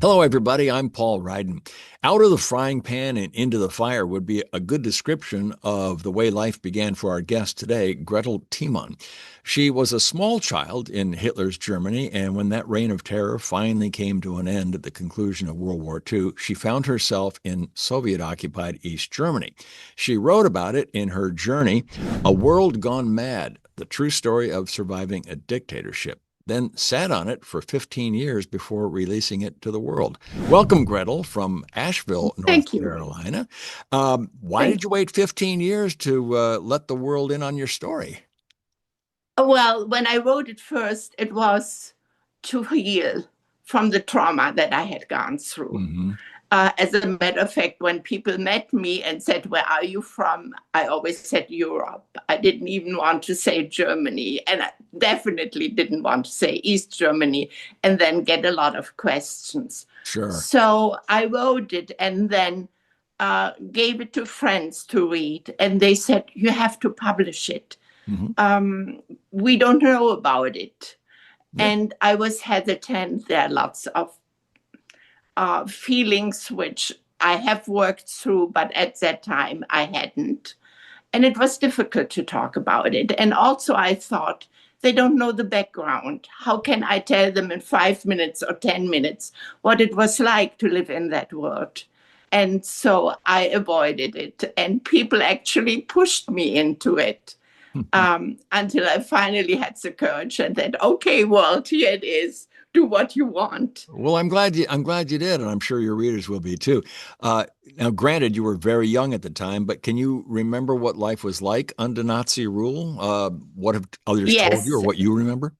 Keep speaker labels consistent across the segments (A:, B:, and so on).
A: Hello, everybody. I'm Paul Ryden. Out of the frying pan and into the fire would be a good description of the way life began for our guest today, Gretel Timan. She was a small child in Hitler's Germany, and when that reign of terror finally came to an end at the conclusion of World War II, she found herself in Soviet-occupied East Germany. She wrote about it in her journey, A World Gone Mad, the true story of surviving a dictatorship, then sat on it for 15 years before releasing it to the world. Welcome, Gretel, from Asheville, North
B: Thank you.
A: Carolina. Why
B: Thank
A: did you wait 15 years to let the world in on your story?
B: Well, when I wrote it first, it was to heal from the trauma that I had gone through.
A: Hmm.
B: As a matter of fact, when people met me and said, "Where are you from?" I always said Europe. I didn't even want to say Germany, and I definitely didn't want to say East Germany, and then get a lot of questions.
A: Sure.
B: So I wrote it and then gave it to friends to read, and they said, "You have to publish it.
A: Hmm.
B: Um, we don't know about it."
A: Yeah.
B: And I was hesitant. There are lots of feelings which I have worked through, but at that time I hadn't. And it was difficult to talk about it. And also, I thought, they don't know the background. How can I tell them in 5 minutes or 10 minutes what it was like to live in that world? And so I avoided it. And people actually pushed me into it until I finally had the courage and said, "Okay, world, here it is. Do what you want."
A: Well, I'm glad you did, and I'm sure your readers will be too. Uh, Now, granted, you were very young at the time, but can you remember what life was like under Nazi rule? What have others told you, or
B: Yes,
A: what you remember?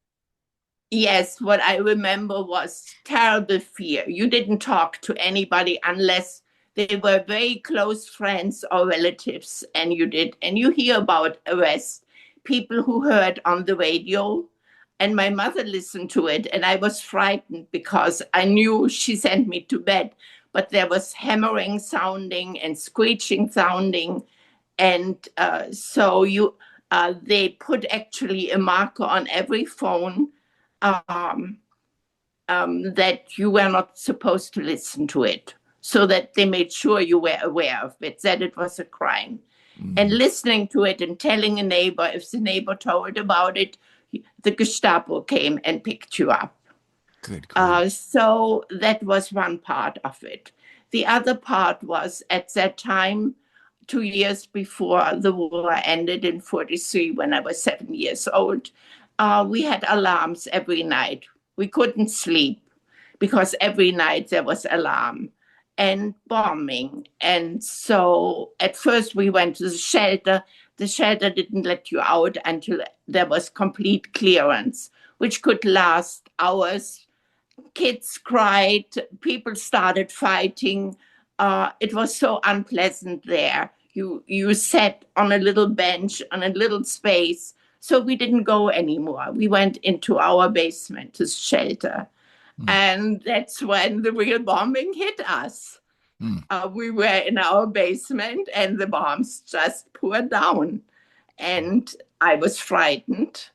B: yes. What I remember was terrible fear. You didn't talk to anybody unless they were very close friends or relatives, and you did. And you hear about arrests, people who heard on the radio. And my mother listened to it, and I was frightened because I knew she sent me to bed, but there was hammering sounding and screeching sounding. And they put actually a marker on every phone um, that you were not supposed to listen to it, so that they made sure you were aware of it, that it was a crime. And
A: Mhm.
B: listening to it and telling a neighbor, if the neighbor told about it, the Gestapo came and picked you up.
A: Good grief.
B: So that was one part of it. The other part was at that time, 2 years before the war ended in 43, when I was 7 years old, we had alarms every night. We couldn't sleep because every night there was alarm and bombing. And so at first we went to the shelter. The shelter didn't let you out until there was complete clearance, which could last hours. Kids cried, people started fighting. It was so unpleasant there. You sat on a little bench on a little space. So we didn't go anymore. We went into our basement to shelter.
A: Mm.
B: And that's when the real bombing hit us.
A: Mm.
B: We were in our basement and the bombs just poured down. And I was frightened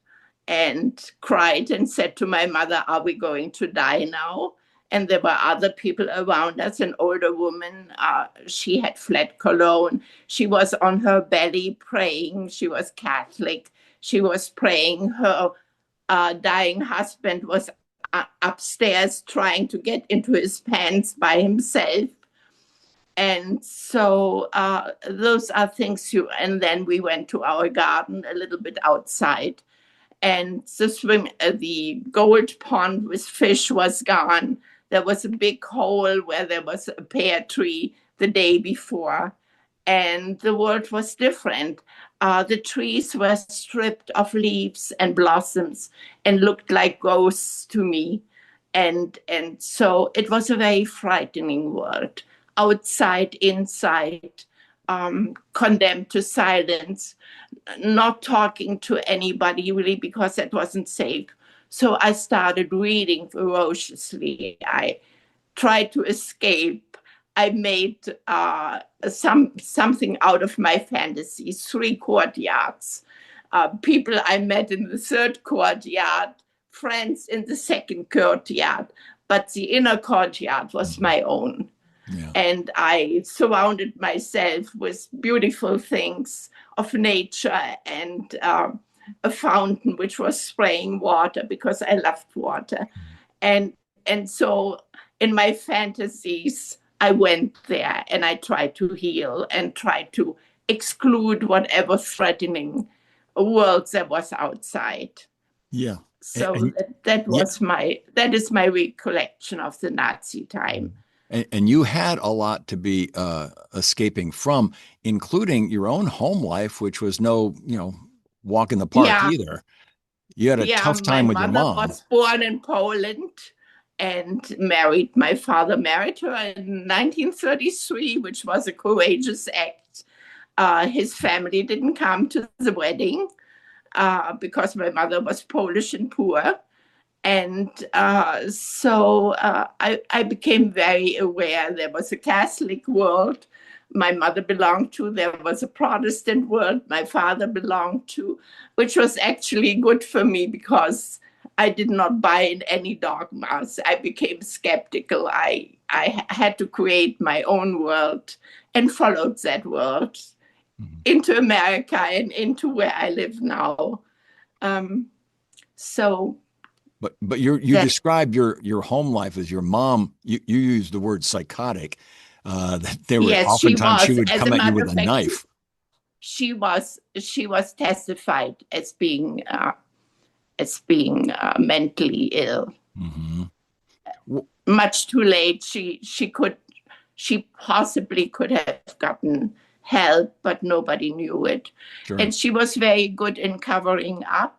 B: and cried and said to my mother, "Are we going to die now?" And there were other people around us, an older woman. She had fled Cologne. She was on her belly praying. She was Catholic. She was praying. Her dying husband was upstairs trying to get into his pants by himself. And so those are things and then we went to our garden a little bit outside, and the gold pond with fish was gone. There was a big hole where there was a pear tree the day before, and the world was different. The trees were stripped of leaves and blossoms and looked like ghosts to me. And so it was a very frightening world, outside, inside, condemned to silence, not talking to anybody really because that wasn't safe. So I started reading ferociously. I tried to escape. I made something out of my fantasies, 3 courtyards. People I met in the third courtyard, friends in the second courtyard. but the inner courtyard was
A: Mhm.
B: my own.
A: Yeah.
B: And I surrounded myself with beautiful things of nature and a fountain which was spraying water because I loved water. And so in my fantasies, I went there and I tried to heal and tried to exclude whatever threatening world there was outside.
A: Yeah.
B: So
A: And yeah.
B: that is my recollection of the Nazi time.
A: And you had a lot to be escaping from, including your own home life, which was no, walk in the park
B: Yeah,
A: either. You had a
B: yeah.
A: tough
B: My
A: time with your
B: mother
A: mom.
B: was born in Poland and married. My father married her in 1933, which was a courageous act. His family didn't come to the wedding because my mother was Polish and poor. And so I became very aware there was a Catholic world my mother belonged to, there was a Protestant world my father belonged to, which was actually good for me because I did not buy in any dogmas. I became skeptical. I had to create my own world and followed that world
A: Mhm.
B: into America and into where I live now. Um, so
A: But you
B: that
A: described your home life as your mom. You used the word psychotic. That there were
B: Yes, she
A: oftentimes she
B: was.
A: would
B: As a
A: come at you
B: matter
A: with
B: of
A: a
B: fact,
A: knife.
B: she was testified as being mentally ill.
A: Hmm. Well,
B: Much too late. She possibly could have gotten help, but nobody knew it.
A: sure.
B: And she was very good in covering up.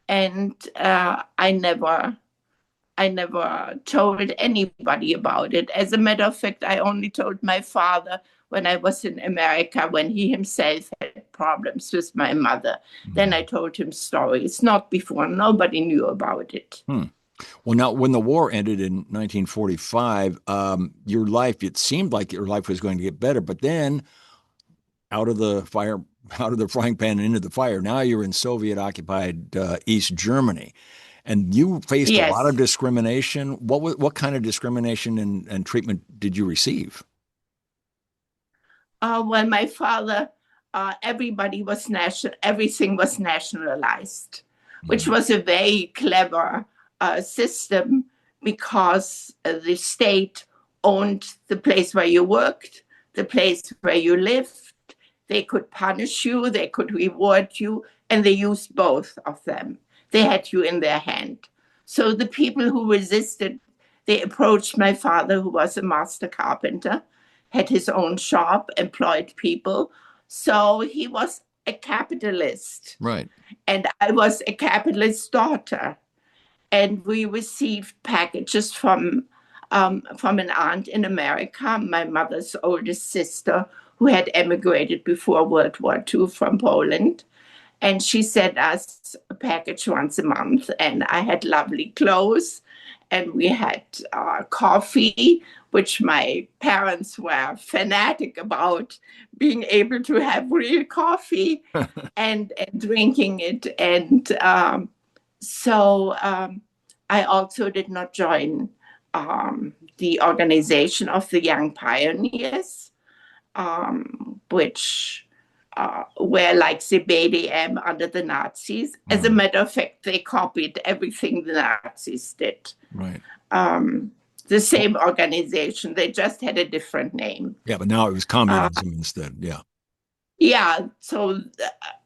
B: And I never told anybody about it. As a matter of fact, I only told my father when I was in America, when he himself had problems with my mother. Then I
A: Mhm.
B: told him stories, not before. Nobody knew about it.
A: Hmm. Well, now, when the war ended in 1945, your life, it seemed like your life was going to get better, but then out of the fire, out of the frying pan and into the fire, now you're in Soviet occupied East Germany. And you faced a lot of
B: Yes.
A: discrimination. What kind of discrimination and treatment did you receive?
B: When my father, everything was nationalized, which
A: Mhm.
B: was a very clever system because the state owned the place where you worked, the place where you lived. They could punish you, they could reward you, and they used both of them. They had you in their hand. So the people who resisted, they approached my father, who was a master carpenter, had his own shop, employed people. So he was a capitalist,
A: Right.
B: and I was a capitalist daughter. And we received packages from an aunt in America, my mother's oldest sister, who had emigrated before World War II from Poland. And she sent us a package once a month, and I had lovely clothes, and we had coffee, which my parents were fanatic about being able to have real coffee and drinking it. And so I also did not join the organization of the Young Pioneers, which were like the BDM under the Nazis. As a
A: Mhm.
B: matter of fact, they copied everything the Nazis did.
A: Right.
B: Um, the
A: Well,
B: same organization, they just had a different name.
A: yeah, but now it was
B: Uh,
A: communism instead. Yeah.
B: yeah, so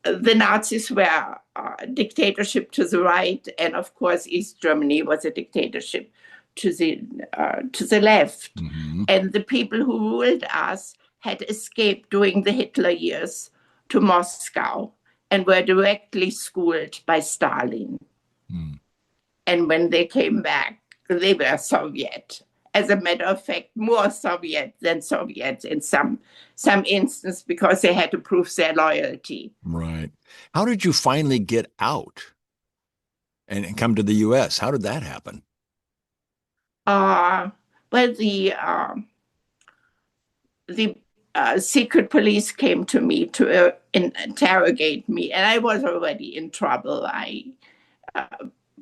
B: the Nazis were a dictatorship to the right, and of course, East Germany was a dictatorship to the left.
A: Hmm.
B: And the people who ruled us had escaped during the Hitler years to Moscow and were directly schooled by Stalin.
A: Mm.
B: And when they came back, they were Soviet. As a matter of fact, more Soviet than Soviets in some instance because they had to prove their loyalty.
A: Right. How did you finally get out and come to the U.S.? How did that happen?
B: Uh, well, the secret police came to me to interrogate me, and I was already in trouble. I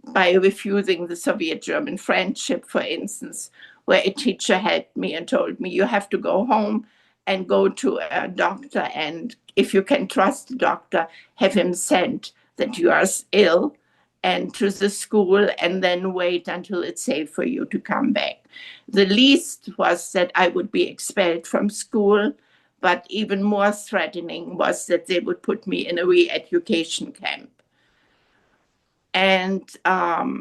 B: by refusing the Soviet-German friendship, for instance, where a teacher helped me and told me, you have to go home and go to a doctor, and if you can trust the doctor, have him send that you are ill and to the school, and then wait until it's safe for you to come back. The least was that I would be expelled from school, but even more threatening was that they would put me in a re-education camp, and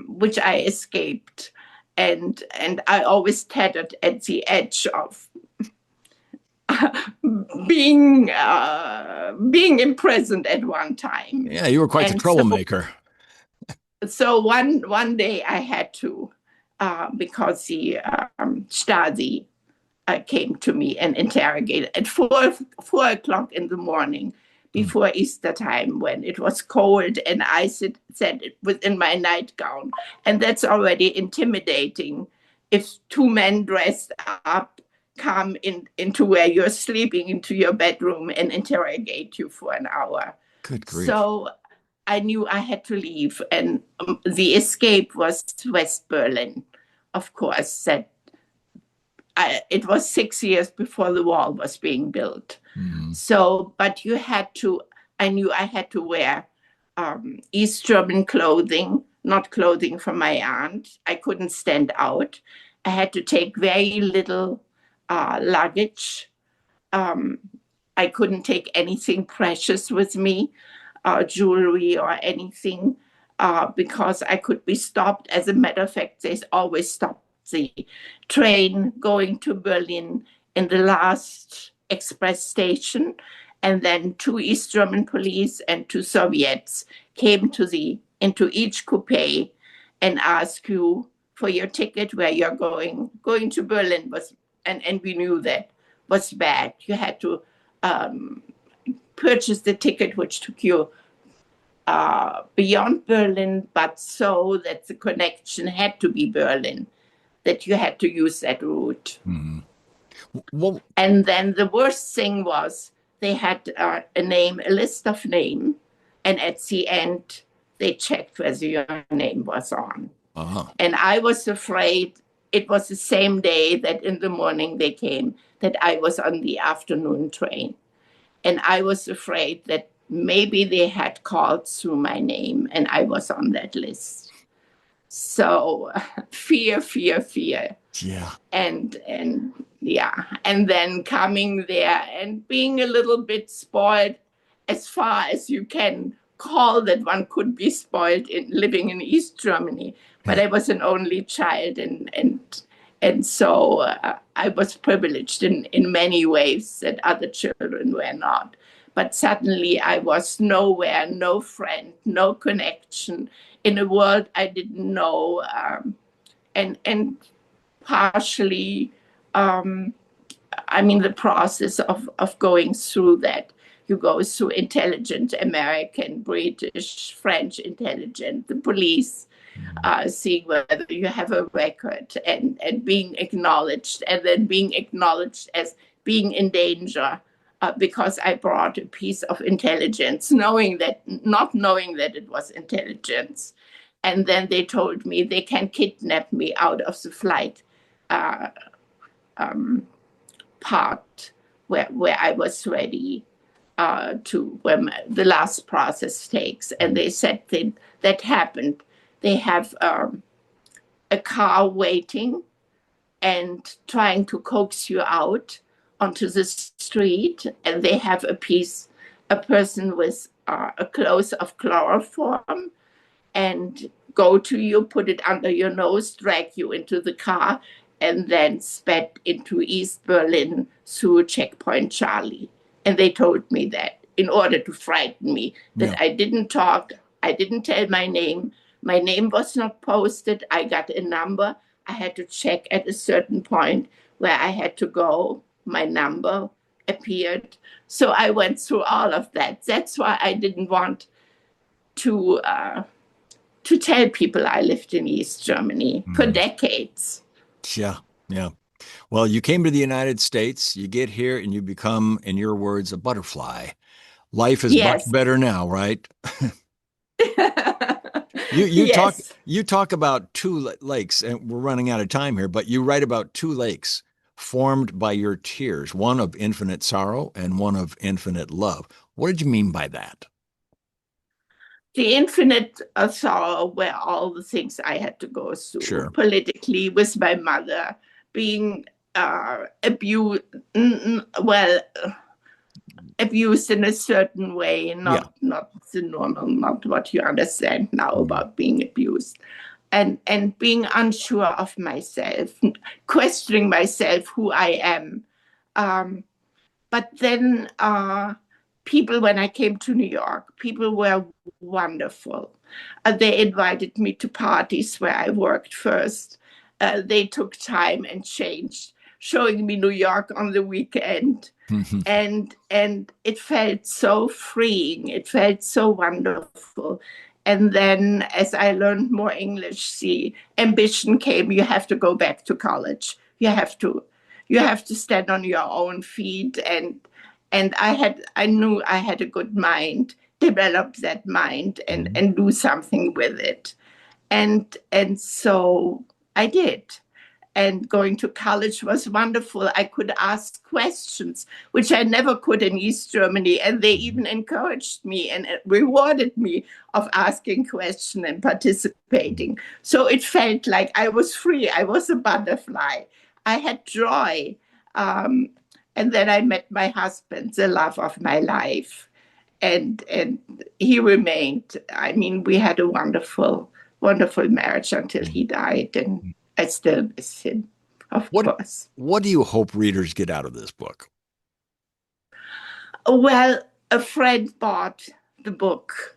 B: which I escaped. And I always tattered at the edge of being imprisoned at one time.
A: Yeah, you were quite the
B: And
A: troublemaker.
B: so one day I had to, because the Stasi came to me and interrogated at 4 o'clock in the morning before Easter time, when it was cold, and I said it within my nightgown. And that's already intimidating. If two men dressed up come into where you're sleeping, into your bedroom, and interrogate you for an hour.
A: Good grief.
B: So I knew I had to leave. And the escape was West Berlin, of course. It was 6 years before the wall was being built. Mm-hmm. So, but I knew I had to wear East German clothing, not clothing from my aunt. I couldn't stand out. I had to take very little luggage. I couldn't take anything precious with me, jewelry or anything, because I could be stopped. As a matter of fact, they always stopped the train going to Berlin in the last express station, and then 2 East German police and 2 Soviets came into each coupe and asked you for your ticket, where you're going. Going to Berlin was, and we knew that was bad. You had to purchase the ticket, which took you beyond Berlin, but so that the connection had to be Berlin, that you had to use that route. Mm-hmm. Well, and then the worst thing was they had a list of names, and at the end they checked whether your name was on. Uh-huh. And I was afraid. It was the same day that in the morning they came, that I was on the afternoon train. And I was afraid that maybe they had called through my name and I was on that list. So fear. Yeah. And yeah. And then coming there and being a little bit spoiled, as far as you can call that one could be spoiled in living in East Germany. But I was an only child, and so I was privileged in many ways that other children were not. But suddenly I was nowhere, no friend, no connection, in a world I didn't know, and partially, the process of going through that. You go through intelligence, American, British, French intelligence, the police, seeing whether you have a record, and being acknowledged, and then being acknowledged as being in danger. Because I brought a piece of intelligence, not knowing that it was intelligence. And then they told me they can kidnap me out of the flight part where I was ready where the last process takes. And they said that happened. They have a car waiting and trying to coax you out onto the street, and they have a person with a close of chloroform, and go to you, put it under your nose, drag you into the car, and then sped into East Berlin through Checkpoint Charlie. And they told me that in order to frighten me, that I didn't talk, I didn't tell my name. My name was not posted. I got a number. I had to check at a certain point where I had to go. My number appeared. So I went through all of that. That's why I didn't want to tell people I lived in East Germany for decades.
A: Yeah. Well, you came to the United States, you get here, and you become, in your words, a butterfly. Life is much better now, right?
B: Yes.
A: you talk about two lakes, and we're running out of time here, but you write about two lakes formed by your tears, one of infinite sorrow and one of infinite love. What did you mean by that?
B: The infinite sorrow were all the things I had to go through
A: Sure.
B: politically with my mother, being abused, well, abused in a certain way,
A: Yeah.
B: not the normal, not what you understand now
A: Mhm.
B: about being abused, and being unsure of myself, questioning myself, who I am. Um, but then people, when I came to New York, people were wonderful. They invited me to parties where I worked first. They took time and changed, showing me New York on the weekend. And it felt so freeing. It felt so wonderful. And then as I learned more English, the ambition came, you have to go back to college. You have to stand on your own feet. And I knew I had a good mind, develop that mind
A: Mhm.
B: and do something with it. And so I did. And going to college was wonderful. I could ask questions, which I never could in East Germany. And they even encouraged me and rewarded me of asking questions and participating. So it felt like I was free. I was a butterfly. I had joy. Um, and then I met my husband, the love of my life. And he remained. I mean, we had a wonderful, wonderful marriage until he died. And I still miss him, of
A: What
B: course.
A: what do you hope readers get out of this book?
B: Well, a friend bought the book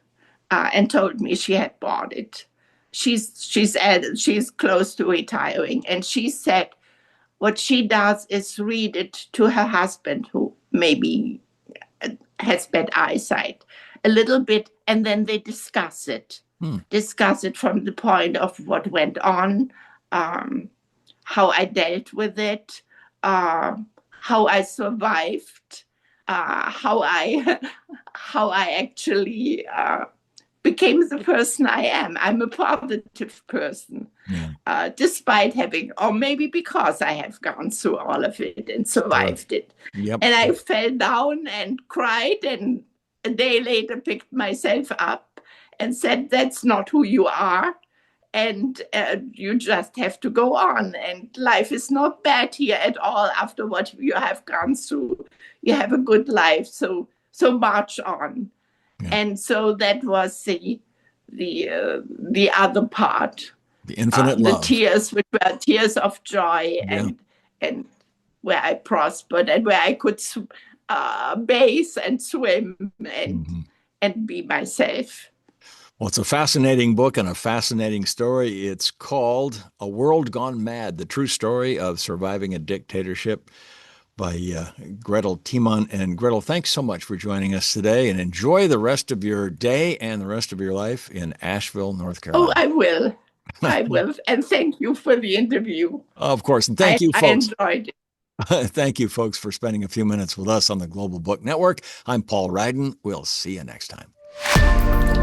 B: and told me she had bought it. She's close to retiring, and she said what she does is read it to her husband, who maybe has bad eyesight, a little bit, and then they discuss it.
A: Hmm.
B: Discuss it from the point of what went on, um, how I dealt with it, uh, how I survived, how I how I actually became the person I am. I'm a positive person,
A: Yeah.
B: despite having, or maybe because I have gone through all of it and
A: Sure.
B: survived it.
A: Yep.
B: And I fell down and cried, and a day later picked myself up and said, "That's not who you are." And you just have to go on. And life is not bad here at all after what you have gone through. You have a good life, so march on.
A: Yeah.
B: And so that was the other part,
A: The infinite
B: the
A: love.
B: tears, which were tears of joy,
A: Yeah.
B: and where I prospered and where I could bathe and swim
A: Mhm.
B: and be myself.
A: Well, it's a fascinating book and a fascinating story. It's called A World Gone Mad, The True Story of Surviving a Dictatorship by Gretel Timan. And Gretel, thanks so much for joining us today, and enjoy the rest of your day and the rest of your life in Asheville, North
B: Oh,
A: Carolina.
B: I will. I will. And thank you for the interview.
A: Of course. And
B: I,
A: thank you,
B: I
A: folks.
B: enjoyed it.
A: Thank you, folks, for spending a few minutes with us on the Global Book Network. I'm Paul Ryden. We'll see you next time.